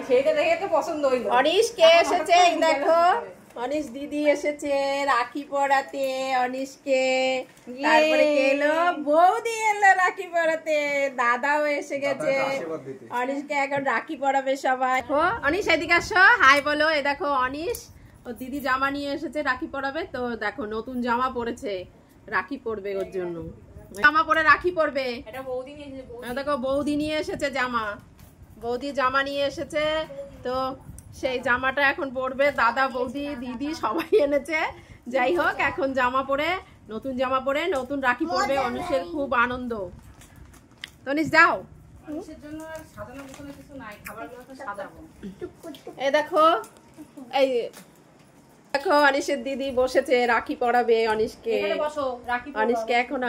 সেইটা দেখে তো পছন্দ হইলো। অনিশ কে এসেছে দেখো, অনিশ দিদি এসেছে রাখি পরাতে অনিশকে। তারপরে কে এলো? বৌদি এলো রাখি পরাতে, দাদাও এসে গেছে অনিশকে এখন রাখি পরাবে সবাই। অনিশ এদিকে আসো, হাই বলো। এই দেখো অনিশ ও দিদি জামা নিয়ে এসেছে রাখি পরাবে। তো দেখো নতুন জামা পরেছে, রাখি পরবে ওর জন্য, জামা পরে রাখি পরবে। এটা বৌদি নিয়ে এসেছে। দেখো বৌদি নিয়ে এসেছে জামা, বৌদি জামা নিয়ে এসেছে। তো সেই জামাটা এখন পরবে, দাদা বৌদি দিদি সবাই এনেছে। যাই হোক এখন জামা পরে, নতুন জামা পরে নতুন রাখি পরবে। অনিশের খুব আনন্দ। তনিশ যাও, মানুষের জন্য আর সাজানো গোছানো কিছু নাই, খাবারগুলো তো সাজাবো। এই দেখো, এই দেখো অনিশের দিদি বসেছে রাখি পরাবে অনিশকে। এখানে বসো, রাখি পরাবো।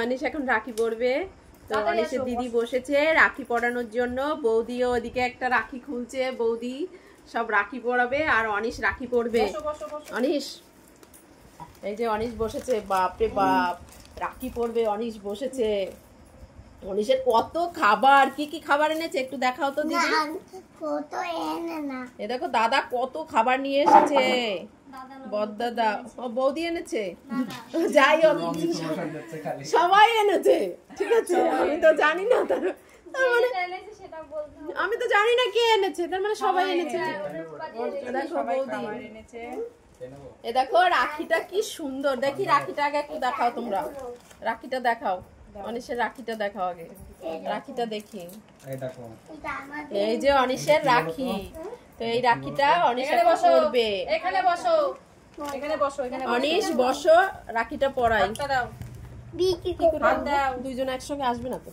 অনিশ এখন রাখি পরবে। তো অনিশের দিদি বসেছে রাখি পরানোর জন্য। বৌদিও ওদিকে একটা রাখি খুলছে, বৌদি সব রাখি পরাবে আর অনিশ রাখি পরবে। অনিশ, এই যে অনিশ বসেছে, বাপরে বাপ রাখি পরবে অনিশ বসেছে। অনিশের কত খাবার, কি কি খাবার এনেছে একটু দেখাও তো দিদি। এ দেখো দাদা কত খাবার নিয়ে এসেছে, বড়দাদা ও বৌদি এনেছে। যাই হোক সবাই এনেছে, ঠিক আছে। আমি তো জানি না, আমি তো জানি না কে এনেছে, তার মানে সবাই এনেছে। দেখো বৌদি, এ দেখো রাখিটা কি সুন্দর, দেখি রাখিটা আগে একটু দেখাও তোমরা, রাখিটা দেখাও অনিশের রাখিটা দেখাও আগে, রাখিটা দেখি। এই যে অনিশের রাখি, তো এই রাখিটা অনিশ পরবে। এখানে বসো, এখানে বসো, এখানে অনিশ বসো, রাখিটা পরাই। দাও, দুইজন একসঙ্গে আসবে না তো?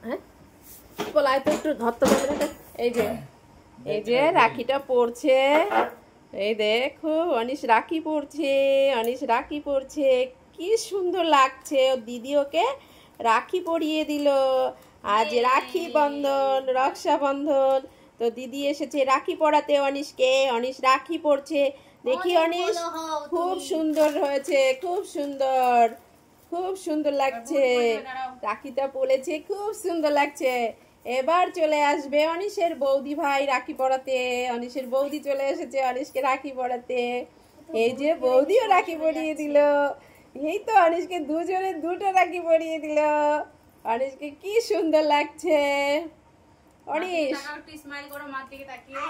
হ্যাঁ বলাই তো একটু ধরতে পারবে না। এই যে রাখিটা পড়ছে, এই দেখো অনিশ রাখি পড়ছে, অনিশ রাখি পড়ছে, কি সুন্দর লাগছে। ও দিদি ওকে রাখি পরিয়ে দিল। আজ রাখি বন্ধন, রক্ষাবন্ধন। তো দিদি এসেছে রাখি পরাতে অনিশকে, অনিশ রাখি পড়ছে। দেখি অনিশ খুব সুন্দর হয়েছে, খুব সুন্দর, খুব সুন্দর লাগছে। রাখিটা পড়েছে, খুব সুন্দর লাগছে। এবার চলে আসবে অনিশের বৌদি ভাই রাখি পরাতে। অনিশের বৌদি চলে এসেছে অনিশকে রাখি পরাতে। এই যে বৌদিও রাখি পরিয়ে দিল। এই তো অনিশকে দুজনে দুটো রাখি পরিয়ে দিল। অনিশকে কি সুন্দর লাগছে। অনিশ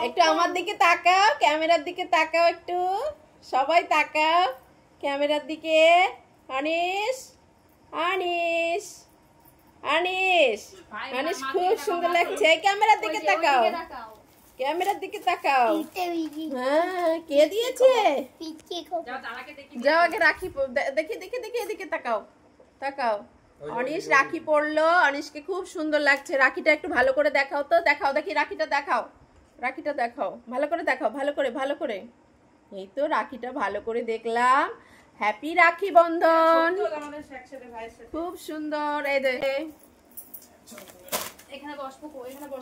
একটু আমার দিকে তাকাও, ক্যামেরার দিকে তাকাও, একটু সবাই তাকাও ক্যামেরার দিকে। অনিশ, অনিশ, অনিশ, অনিশ খুব সুন্দর লাগছে। ক্যামেরার দিকে তাকাও, ক্যামেরার দিকে তাকাও। হ্যাঁ কে দিয়েছে? যাও আগে রাখি দেখি দেখি দেখি, এদিকে তাকাও, তাকাও। অনিশ রাখি পরলো, অনিশকে খুব সুন্দর লাগছে। রাখিটা একটু ভালো করে দেখাও তো, দেখাও দেখি রাখিটা দেখাও, রাখিটা দেখাও, ভালো করে দেখাও, ভালো করে, ভালো করে। এই তো রাখিটা ভালো করে দেখলাম। হ্যাপি রাখি বন্ধন, খুব সুন্দর। এই দেখে এখানে বসবো, এখানে বসবো।